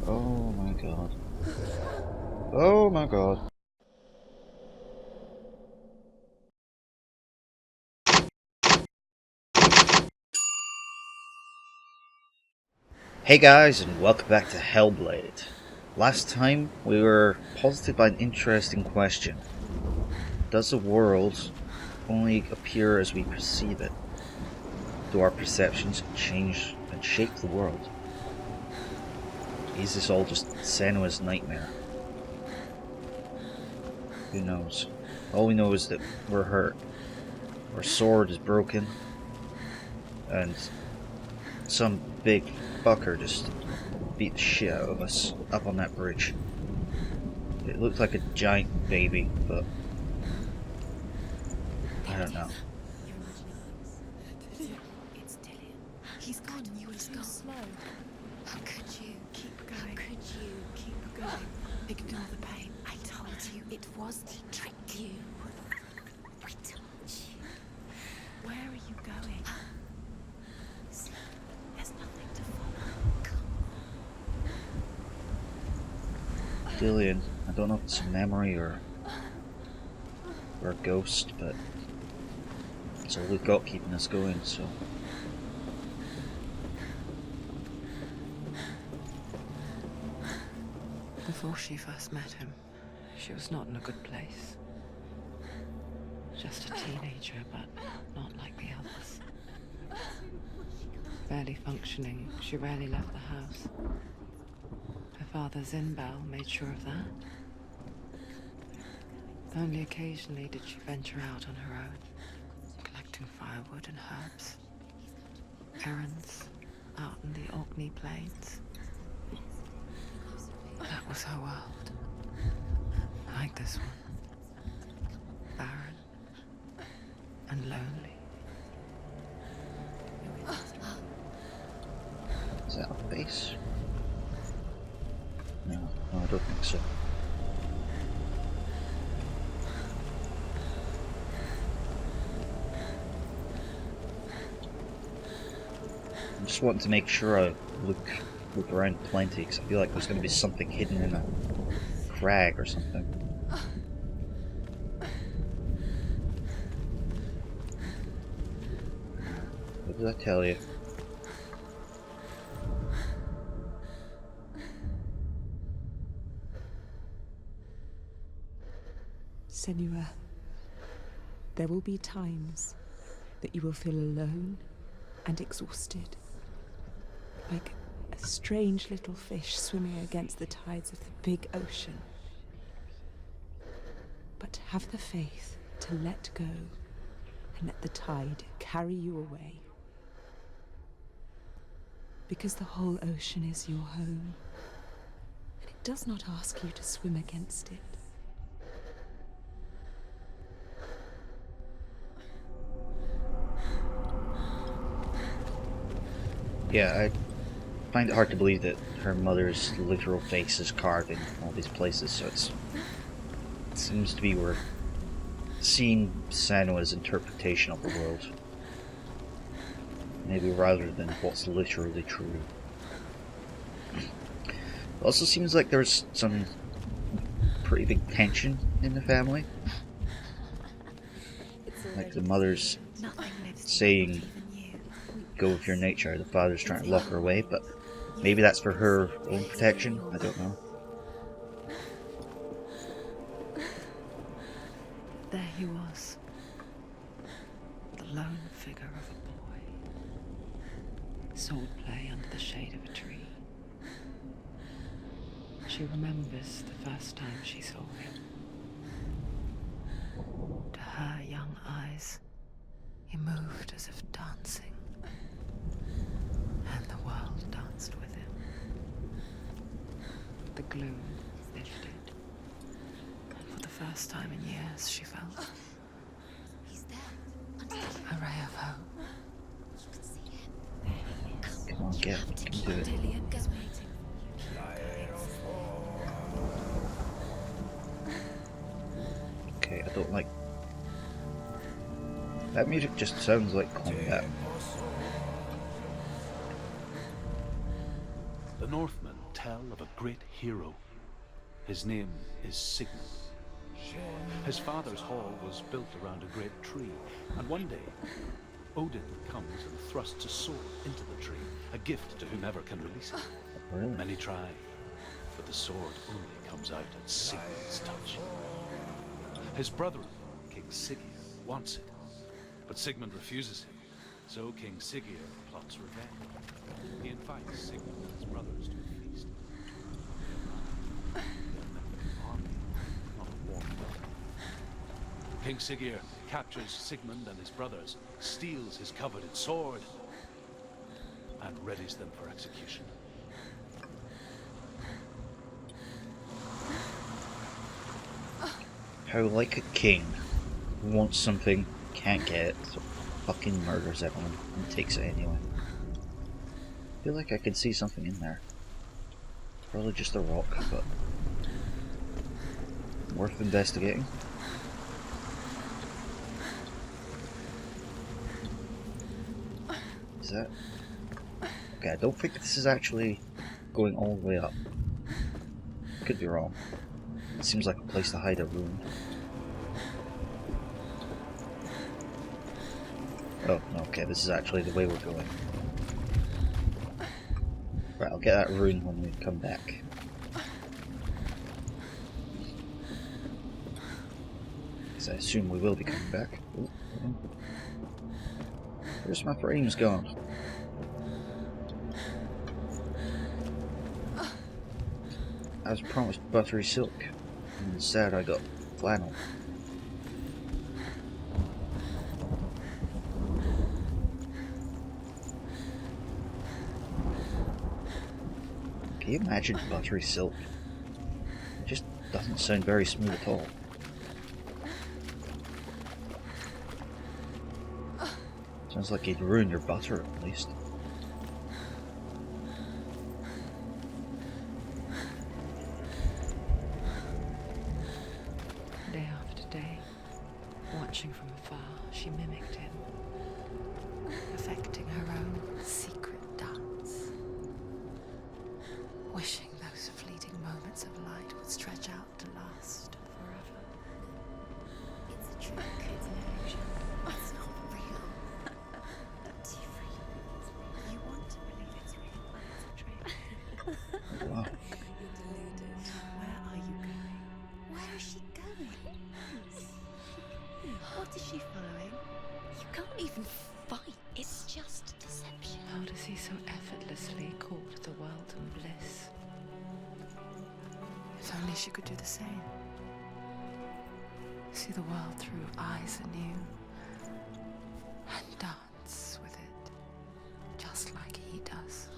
Oh my god. Oh my god. Hey guys, and welcome back to Hellblade. Last time we were posited by an interesting question. Does the world only appear as we perceive it? Do our perceptions change and shape the world? Is this all just SENUA'S nightmare? Who knows? All we know is that we're hurt. Our sword is broken, and some big fucker just beat the shit out of us up on that bridge. It looked like a giant baby, but I don't know. It's Dillian. He's gone. You were too slow. How could you? Keep going. How could you? Keep going. Ignore the pain. I told you it was to trick you. I told you. Where are you going? See, there's nothing to follow. Come on. Dillian, I don't know if it's a memory or a ghost, but it's all we've got keeping us going, so. Before she first met him, she was not in a good place. Just a teenager, but not like the others. Barely functioning, she rarely left the house. Her father's Zinbal made sure of that. Only occasionally did she venture out on her own, collecting firewood and herbs. Errands out in the Orkney Plains. That was her world. Like this one. Barren and lonely. Is that a base? No, I don't think so. I'm just wanting to make sure I look around plenty, because I feel like there's going to be something hidden in a crag or something. What did I tell you? Senua, there will be times that you will feel alone and exhausted, like a strange little fish swimming against the tides of the big ocean. But have the faith to let go and let the tide carry you away. Because the whole ocean is your home, and it does not ask you to swim against it. Yeah, I find it hard to believe that her mother's literal face is carved in all these places, so it seems to be we're seeing SENUA'S interpretation of the world. Maybe rather than what's literally true. It also seems like there's some pretty big tension in the family. Like the mother's saying, go with your nature, the father's trying to lock her away, but maybe that's for her own protection, I don't know. There he was, the lone figure of a boy. Sword play under the shade of a tree. She remembers the first time she saw him. To her young eyes, he moved as if dancing. And the world danced with him. The gloom lifted. And for the first time in years, she felt a ray of hope. Come on, get it. You can do it. Okay, I don't like... That music just sounds like combat. The Northmen tell of a great hero. His name is Sigmund. His father's hall was built around a great tree, and one day, Odin comes and thrusts a sword into the tree, a gift to whomever can release it. Really? Many try, but the sword only comes out at Sigmund's touch. His brother, King Siggeir, wants it, but Sigmund refuses him, so King Siggeir plots revenge. He invites Sigmund and his brothers to a feast. King Siggeir captures Sigmund and his brothers, steals his coveted sword, and readies them for execution. How like a king who wants something, can't get it, so fucking murders everyone and takes it anyway. I feel like I could see something in there. Probably just a rock, but worth investigating. Is that? Okay, I don't think this is actually going all the way up. Could be wrong. It seems like a place to hide a rune. Oh, okay, this is actually the way we're going. Right, I'll get that rune when we come back. Because I assume we will be coming back. Ooh, where's my frames gone? I was promised buttery silk, and instead I got flannel. Can you imagine buttery silk? It just doesn't sound very smooth at all. Sounds like you'd ruin your butter at least. Day after day, watching from afar, she mimicked him, perfecting her own secret dance, wishing those fleeting moments of light would stretch out to last forever. It's a trick. It's an illusion. It's not real. But you want to believe it's real, but it's a trick. Wow. You're deluded. Where are you going? Where is she going? What is she following? You can't even fight. It's just deception. How does he so effortlessly court the world and bliss? If only she could do the same. See the world through eyes anew and dance with it, just like he does.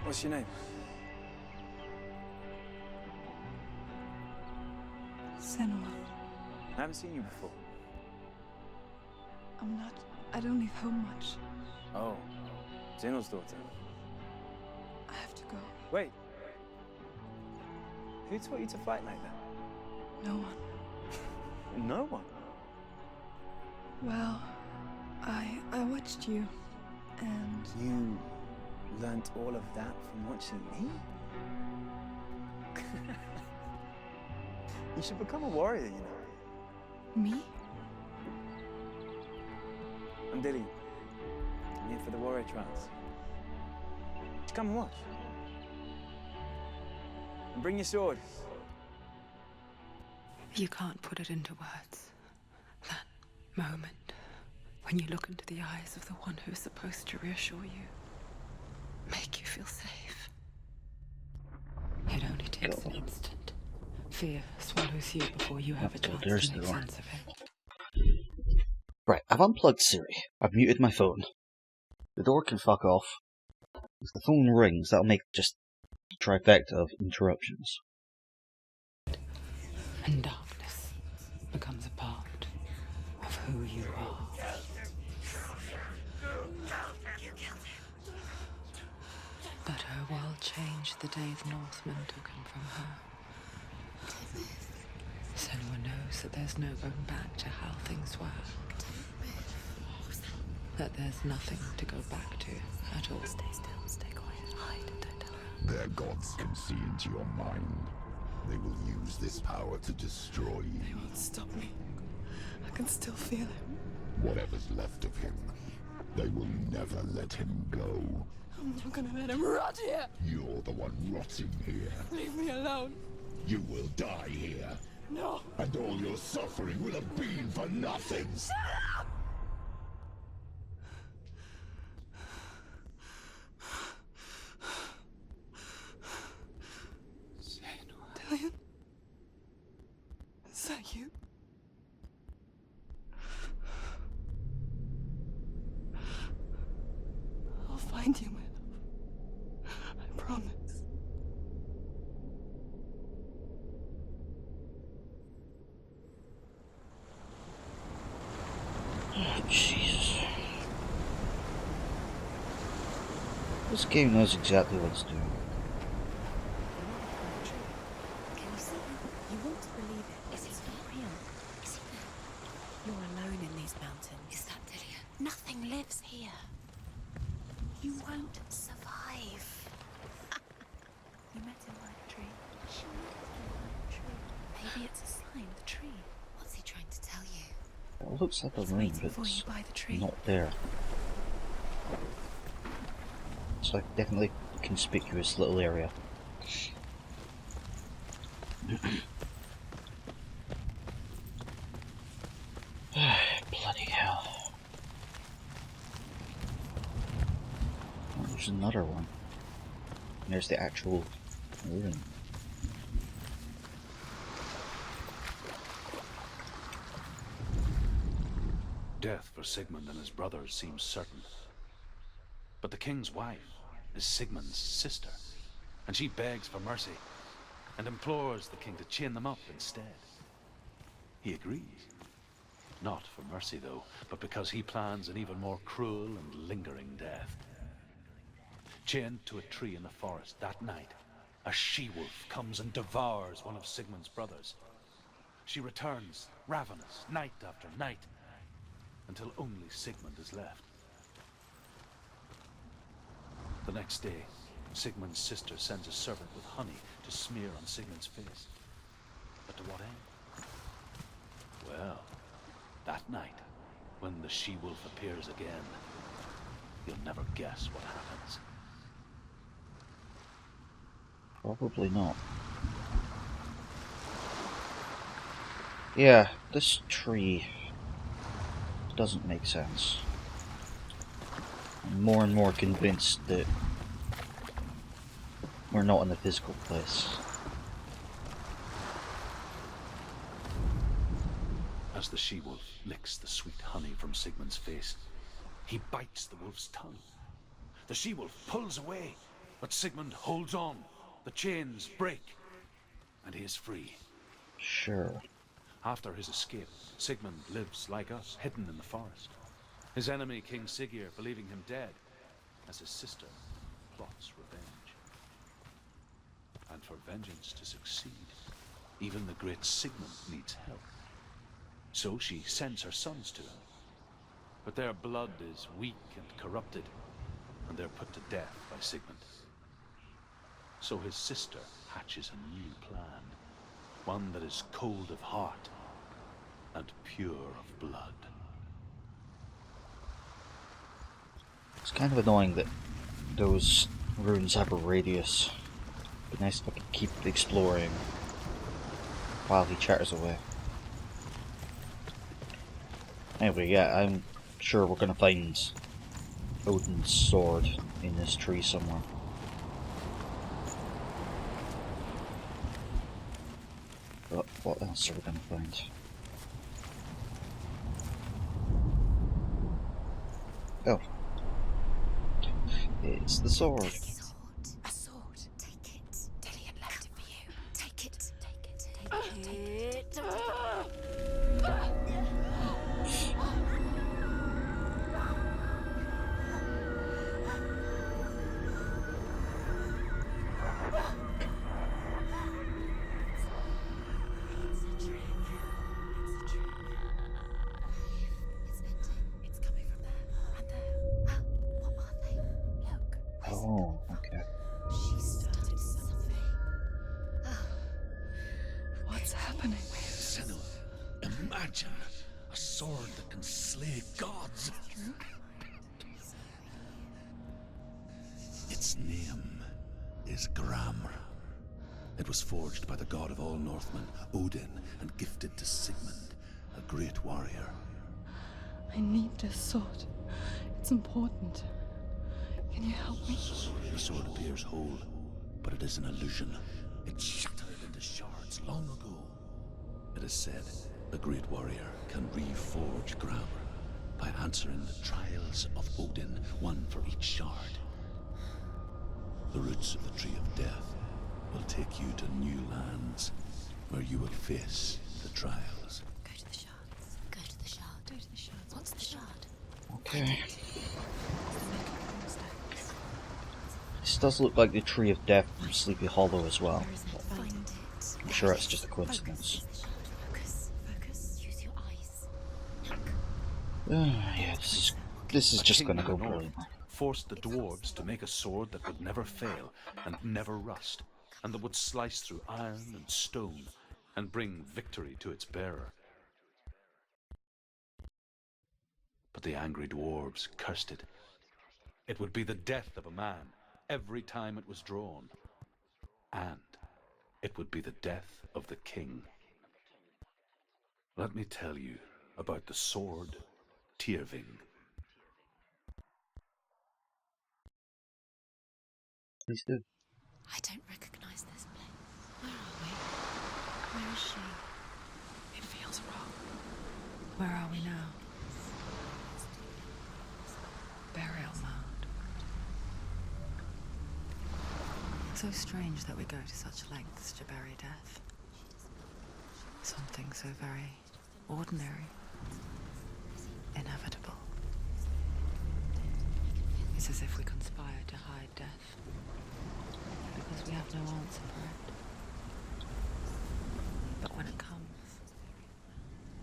What's your name? Senua. I haven't seen you before. I don't leave home much. Oh, Zeno's daughter. I have to go. Wait. Who taught you to fight like that? No one. No one. Well, I watched you, and You learnt all of that from watching me? You should become a warrior, you know. me? I'm Dilly. I'm here for the warrior trials. Just come and watch. And bring your sword. You can't put it into words. That moment when you look into the eyes of the one who's supposed to reassure you, make you feel safe. It only takes an instant. Fear swallows you before you have a chance there's to make the door. sense of it. Right, I've unplugged Siri. I've muted my phone. The door can fuck off. If the phone rings, that'll make just a trifecta of interruptions. And darkness becomes a part of who you are. But her world changed the day the Norsemen took him from her. Senua knows that there's no going back to how things were. That there's nothing to go back to at all. Stay still, stay quiet, hide, don't tell her. Their gods can see into your mind. They will use this power to destroy you. They won't stop me. I can still feel him. Whatever's left of him, they will never let him go. I'm not gonna let him rot here. You're the one rotting here. Leave me alone. You will die here. No. And all your suffering will have been for nothing. Shut up! Dillion? Is that you? I'll find you, my love. I promise. Oh, Jesus. This game knows exactly what it's doing. Can you see him? You want to believe it. Is it not real? Is he there? You're alone in these mountains. Is that Dillion? Nothing lives here. You won't survive. You met him by the tree. She met him by the tree. Maybe it's a sign, the tree. What's he trying to tell you? It looks like a He's room, waiting but for you it's by the tree. not there. It's like definitely a conspicuous little area. Bloody hell. Oh, there's another one. And there's the actual room. Death for Sigmund and his brothers seems certain. But the king's wife is Sigmund's sister, and she begs for mercy and implores the king to chain them up instead. He agrees. Not for mercy, though, but because he plans an even more cruel and lingering death. Chained to a tree in the forest that night, a she-wolf comes and devours one of Sigmund's brothers. She returns, ravenous, night after night, until only Sigmund is left. The next day, Sigmund's sister sends a servant with honey to smear on Sigmund's face. But to what end? Well, that night, when the she-wolf appears again, you'll never guess what happens. Probably not. Yeah, this tree doesn't make sense. I'm more and more convinced that we're not in the physical place. As the she-wolf licks the sweet honey from Sigmund's face, he bites the wolf's tongue. The she-wolf pulls away, but Sigmund holds on. The chains break, and he is free. Sure. After his escape, Sigmund lives like us, hidden in the forest. His enemy, King Siggeir, believing him dead, as his sister plots revenge. And for vengeance to succeed, even the great Sigmund needs help. So she sends her sons to him. But their blood is weak and corrupted, and they're put to death by Sigmund. So his sister hatches a new plan, one that is cold of heart and pure of blood. It's kind of annoying that those runes have a radius. It'd be nice if I could keep exploring while he chatters away. Anyway, yeah, I'm sure we're gonna find Odin's sword in this tree somewhere. But what else are we gonna find? Oh. It's the sword. Take it. A sword. Take it. Dillian left it for you. Take it. Take it. Take it. It's coming from there and there. What are they? Look. Oh, okay. She started something. What's happening? Senua, imagine a sword that can slay gods. Its name is Gramr. It was forged by the god of all Northmen, Odin, and gifted to Sigmund, a great warrior. I need this sword. It's important. Can you help me? The sword appears whole, but it is an illusion. It shattered into shards long ago. It is said a great warrior can reforge Gramr by answering the trials of Odin, one for each shard. The roots of the Tree of Death will take you to new lands, where you will face the trials. Go to the shards. Go to the shard. Go to the shards. What's the shard? Okay. This does look like the Tree of Death from Sleepy Hollow as well. Find it. I'm sure that's just a coincidence. Focus. Focus. Use your eyes. Yeah, this is just A king gonna in go the north brilliantly. forced the dwarves to make a sword that would never fail and never rust, and that would slice through iron and stone and bring victory to its bearer. But the angry dwarves cursed it. It would be the death of a man every time it was drawn, and it would be the death of the king. Let me tell you about the sword Tyrving. Please do. I don't recognize this place. Where are we? Where is she? It feels wrong. Where are we now? Burial mound. It's so strange that we go to such lengths to bury death. Something so very ordinary, inevitable. It's as if we conspire to hide death, because we have no answer for it. But when it comes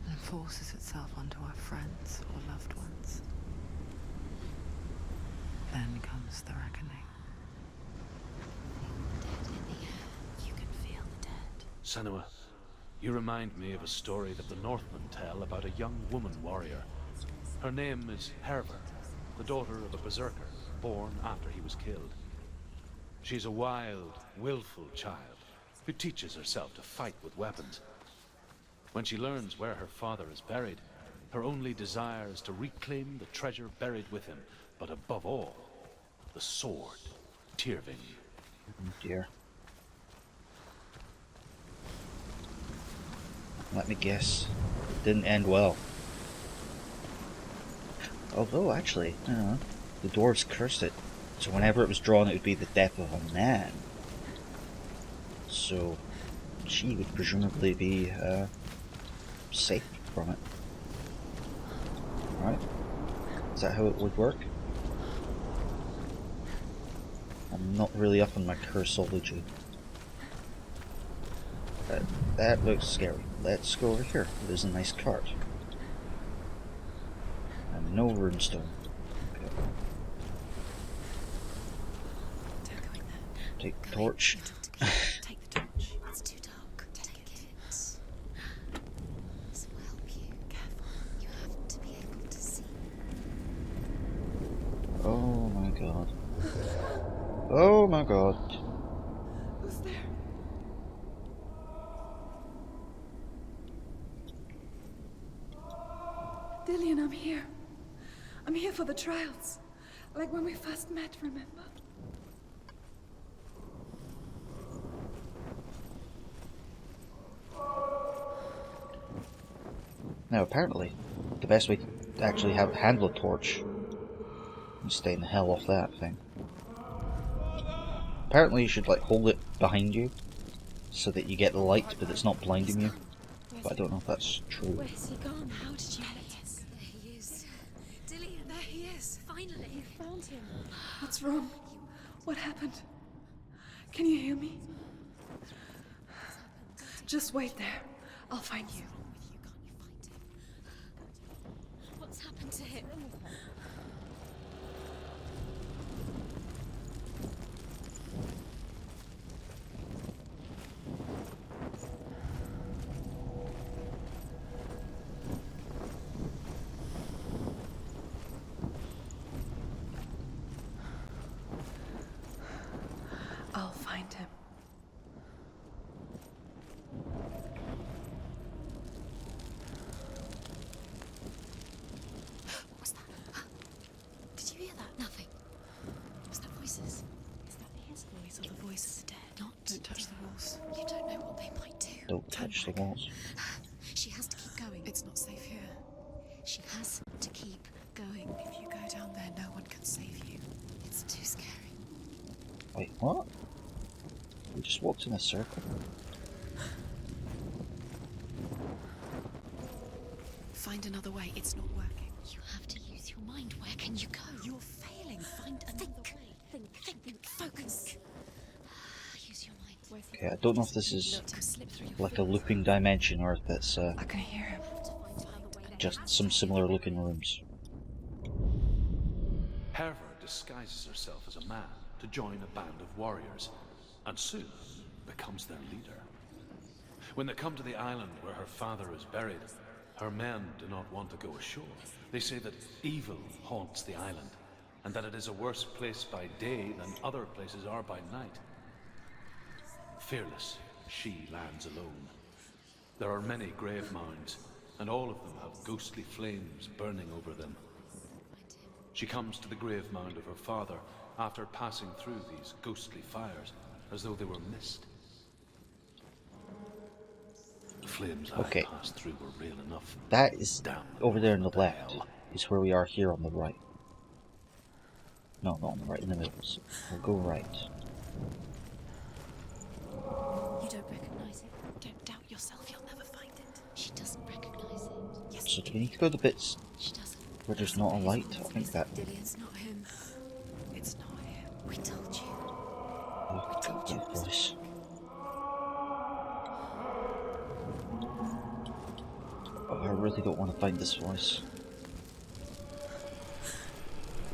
and forces itself onto our friends or loved ones, then comes the reckoning. Dead in the air. You can feel the dead. Senua, you remind me of a story that the Northmen tell about a young woman warrior. Her name is Hervor, the daughter of a berserker, born after he was killed. She's a wild, willful child who teaches herself to fight with weapons. When she learns where her father is buried, her only desire is to reclaim the treasure buried with him, but above all, the sword, Tyrving. Oh dear. Let me guess. It didn't end well. Although, actually, the dwarves cursed it, so whenever it was drawn, it would be the death of a man. So, she would presumably be safe from it. Right? Is that how it would work? I'm not really up on my cursology. That looks scary. Let's go over here. There's a nice cart. And no runestone. Okay. Don't go in there. Take the Go torch. in. Take the torch. It's too dark. Take it. This will help you. Careful. You have to be able to see. Oh my god. Oh my god. Who's there? Dillian, I'm here. I'm here for the trials. Like when we first met, remember? Now apparently, the best way to actually handle a torch You stay in the hell off that thing. Apparently you should like hold it behind you so that you get the light but it's not blinding you. But I don't know if that's true. Where's he gone? How did you let us? There he is. Dillian, there he is. Finally. You found him. What's wrong? What happened? Can you hear me? Just wait there. I'll find you. What's happened to him? I'll find him. What was that? Did you hear that? Nothing. Was that voices? Is that his voice or the voice of the dead? Not. Don't touch the walls. You don't know what they might do. Don't touch the walls. She has to keep going. It's not safe here. She has to keep going. If you go down there, no one can save you. It's too scary. Wait, what? We just walked in a circle. Find another way. It's not working. You have to use your mind. Where can you go? You're failing. Find another way. Think. Focus. Use your mind. Okay, I don't know if this is To slip through your like a looping dimension or if it's I can hear him. just some similar looking rooms. Herver disguises herself as a man to join a band of warriors, and soon becomes their leader. When they come to the island where her father is buried, her men do not want to go ashore. They say that evil haunts the island, and that it is a worse place by day than other places are by night. Fearless, she lands alone. There are many grave mounds, and all of them have ghostly flames burning over them. She comes to the grave mound of her father after passing through these ghostly fires, as though they were mist. The flames I passed through were real enough. That is Down over there on the the left. hell. Is where we are here on the right. No, not on the right, in the middle. So we'll go right. You don't recognize it. Don't doubt yourself. You'll never find it. She doesn't recognize it. Yes, So do we need to go to the bits she doesn't. where there's not a light? I think that... Dillian's not him. It's not him. We told you. Oh, that voice. Oh, I really don't want to find this voice.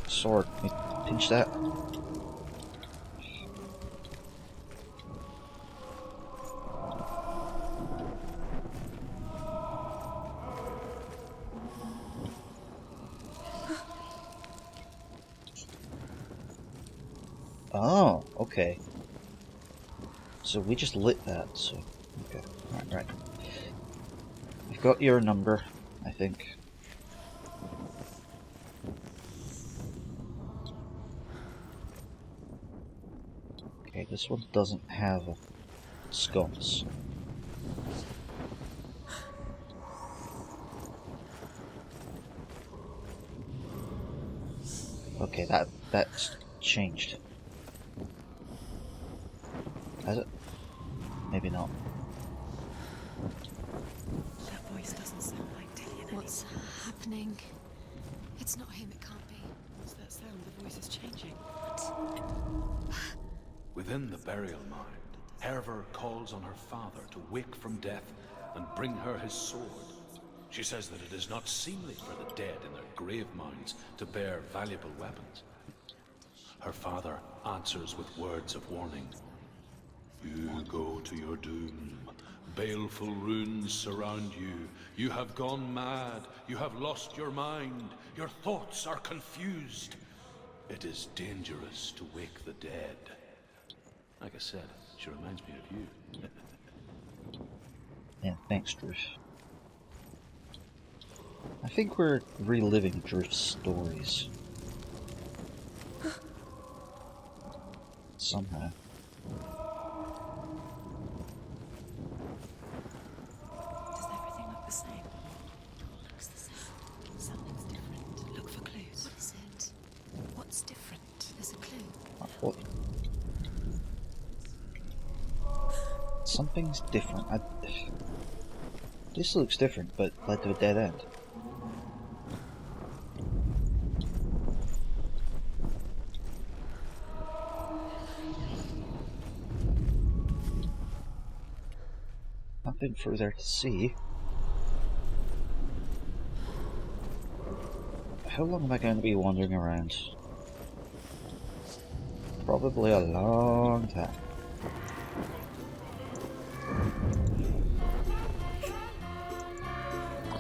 Sword, can we pinch that? Oh, okay. So we just lit that, so... Okay, right. I've got your number, I think. Okay, this one doesn't have a sconce. Okay, that's changed. Has it? Maybe not. That voice doesn't sound like Dillian. What's happening? It's not him. It can't be. What's that sound? The voice is changing. Within the burial mound, Herver calls on her father to wake from death and bring her his sword. She says that it is not seemly for the dead in their grave mounds to bear valuable weapons. Her father answers with words of warning. You go to your doom. Baleful runes surround you. You have gone mad. You have lost your mind. Your thoughts are confused. It is dangerous to wake the dead. Like I said, she reminds me of you. Yeah, thanks, Druth. I think we're reliving Druth's stories. Somehow. Does everything look the same? It all looks the same. Something's different. Look for clues. What is it? What Something's different. This looks different, but led to a dead end. Nothing further to see. How long am I going to be wandering around? Probably a long time.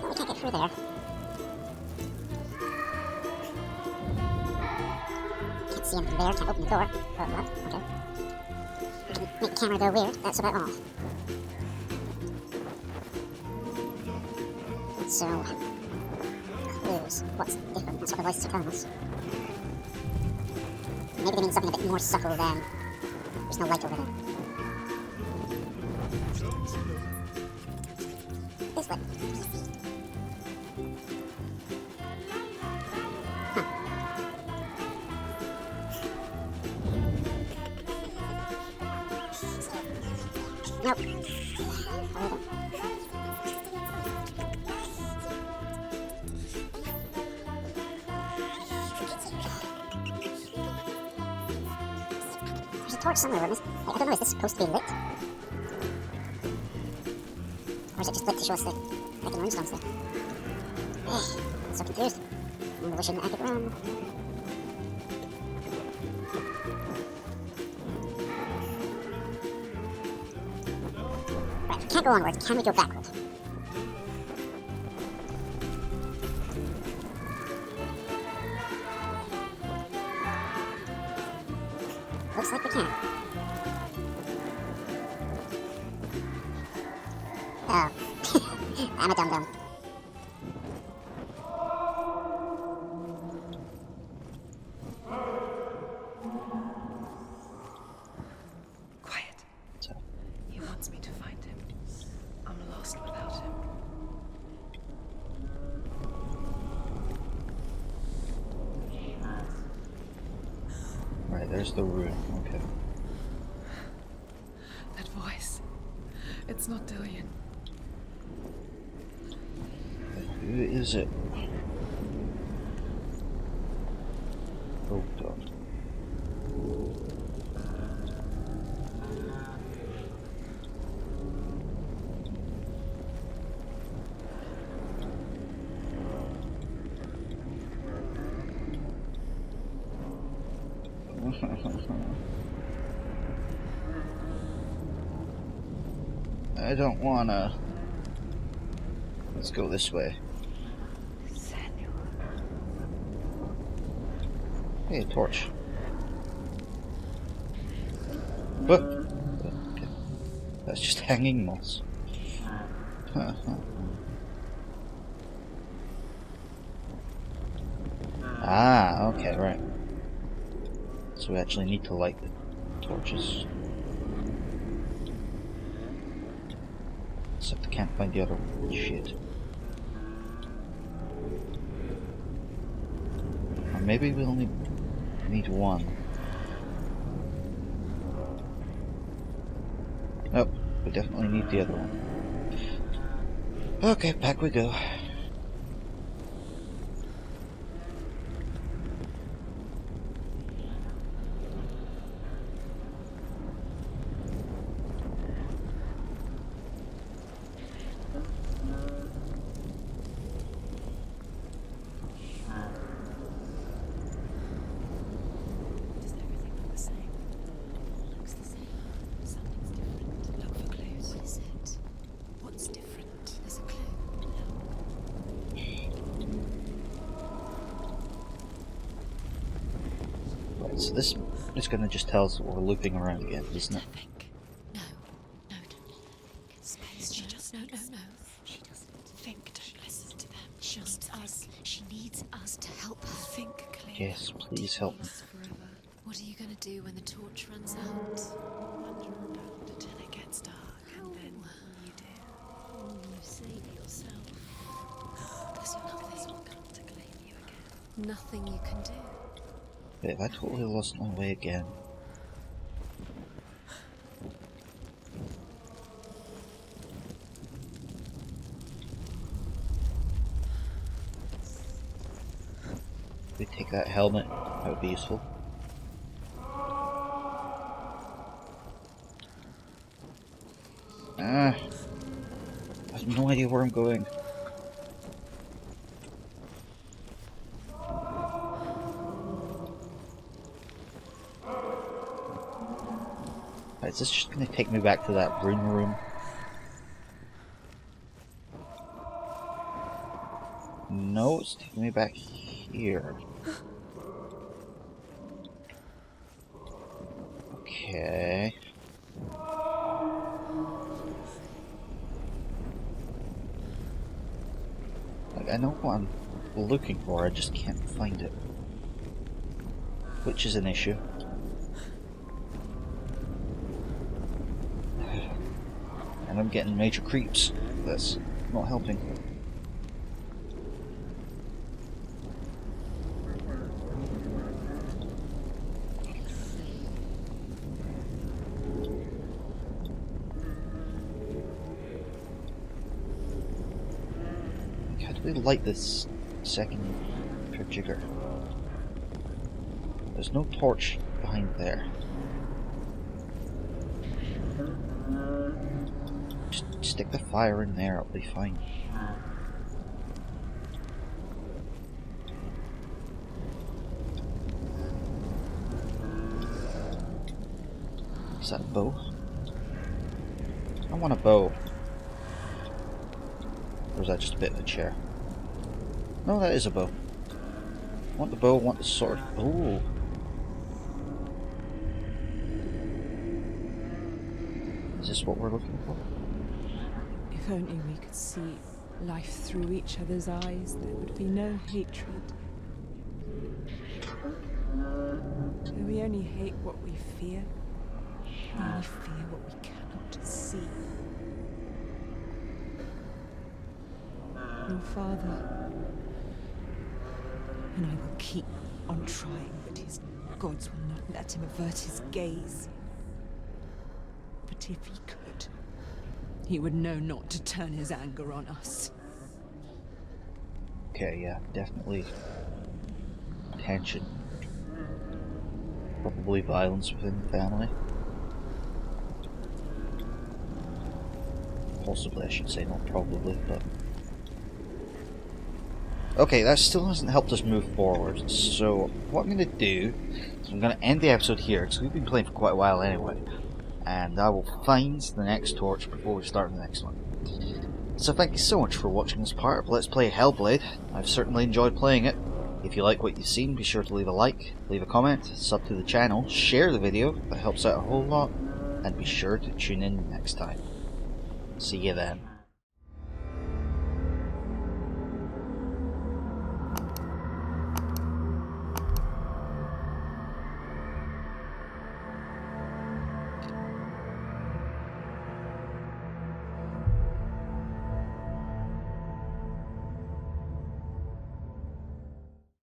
We can't get through there. Can't see anything there, can't open the door. Oh, well, okay. We can make the camera go weird, that's about all. So, clues. What's different? That's what the voices are telling us. Maybe they mean something a bit more subtle than there's no light over there. This way. Huh. Nope. Hold it. There's a torch somewhere. I don't know, is this supposed to be lit? Or is it just lit to show us the fucking runestones there? Ugh, I'm so confused. Maybe we shouldn't epic run. Right, we can't go onward. Can we go backward? Looks like we can. Oh. I'm a dum-dum. Quiet. So, He wants me to find him. I'm lost without him. right, there's the rune. Okay. That voice. It's not Dillion. Who is it? Oh god. I don't wanna. Let's go this way. Hey, a torch. But okay. That's just hanging moss. Ah, okay, right. So we actually need to light the torches. Except I can't find the other one. Shit. Or maybe we only need one. Nope, we definitely need the other one. Okay, back we go. So this is going to just tell us that we're looping around again, isn't it? Think. No. No, don't. Space. She just no. She doesn't think. Don't listen to them. She needs us. She needs us to help her. Think clearly. Yes, please help me. What are you going to do when the torch runs out? Wander around until it gets dark, and then you do. You save yourself. There's nothing will come to claim you again. Nothing you can do. Wait, I totally lost my way again. We take that helmet, that would be useful. I have no idea where I'm going. Is this just going to take me back to that rune room? No, it's taking me back here. Okay. Like, I know what I'm looking for, I just can't find it. Which is an issue. And I'm getting major creeps. That's not helping. How do we light this second jigger? There's no torch behind there. Just stick the fire in there, it'll be fine. Is that a bow? I want a bow. Or is that just a bit of a chair? No, that is a bow. I want the bow, I want the sword. Ooh. Is this what we're looking for? If only we could see life through each other's eyes, there would be no hatred. We only hate what we fear. We only fear what we cannot see. Your father, and I will keep on trying, but his gods will not let him avert his gaze. But if he could, he would know not to turn his anger on us. Okay, yeah, definitely tension. Probably violence within the family. Possibly, I should say, not probably, but... Okay, that still hasn't helped us move forward, so what I'm going to do is I'm going to end the episode here, because we've been playing for quite a while anyway, and I will find the next torch before we start the next one. So thank you so much for watching this part of Let's Play Hellblade. I've certainly enjoyed playing it. If you like what you've seen, be sure to leave a like, leave a comment, sub to the channel, share the video, that helps out a whole lot, and be sure to tune in next time. See you then.